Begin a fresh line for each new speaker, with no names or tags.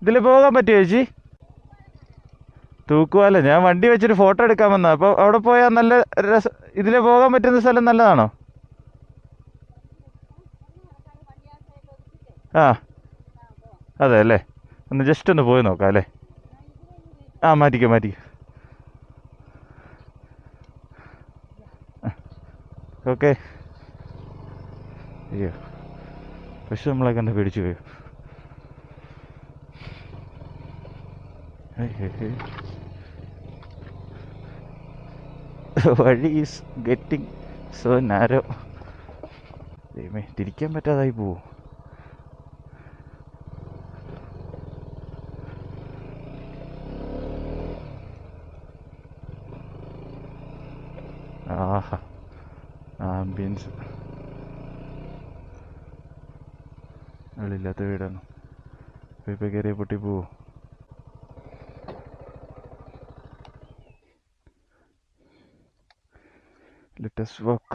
ഇതിൽ പോകാൻ പറ്റുമോ ചേച്ചി? തൂക്കുവാല ഞാൻ വണ്ടി വെച്ചിട്ട് ഫോട്ടോ എടുക്കാൻ വന്നാ. അപ്പോൾ അവിടെ പോയാൽ നല്ല രസം. ഇതിൽ പോകാൻ പറ്റുന്ന സ്ഥലം നല്ലതാണോ? ആ അതെ അല്ലേ, ഒന്ന് ജസ്റ്റ് ഒന്ന് പോയി നോക്കാം അല്ലേ? ആ മാറ്റിക്കോ മാറ്റിക്കോ. ഓക്കെ. അയ്യോ, പക്ഷെ നമ്മളെ കണ്ട് പേടിച്ചു പോയോ? വഴി ഈസ് ഗെറ്റിംഗ് സോ നാരോ. ദൈവമേ, തിരിക്കാൻ പറ്റാതായി പോവോ? ആഹാ, ആംബിയൻസ്. ആളില്ലാത്ത വീടാണ്. ഇപ്പോൾ കയറിയ പൊട്ടി പോവോ? Let us walk.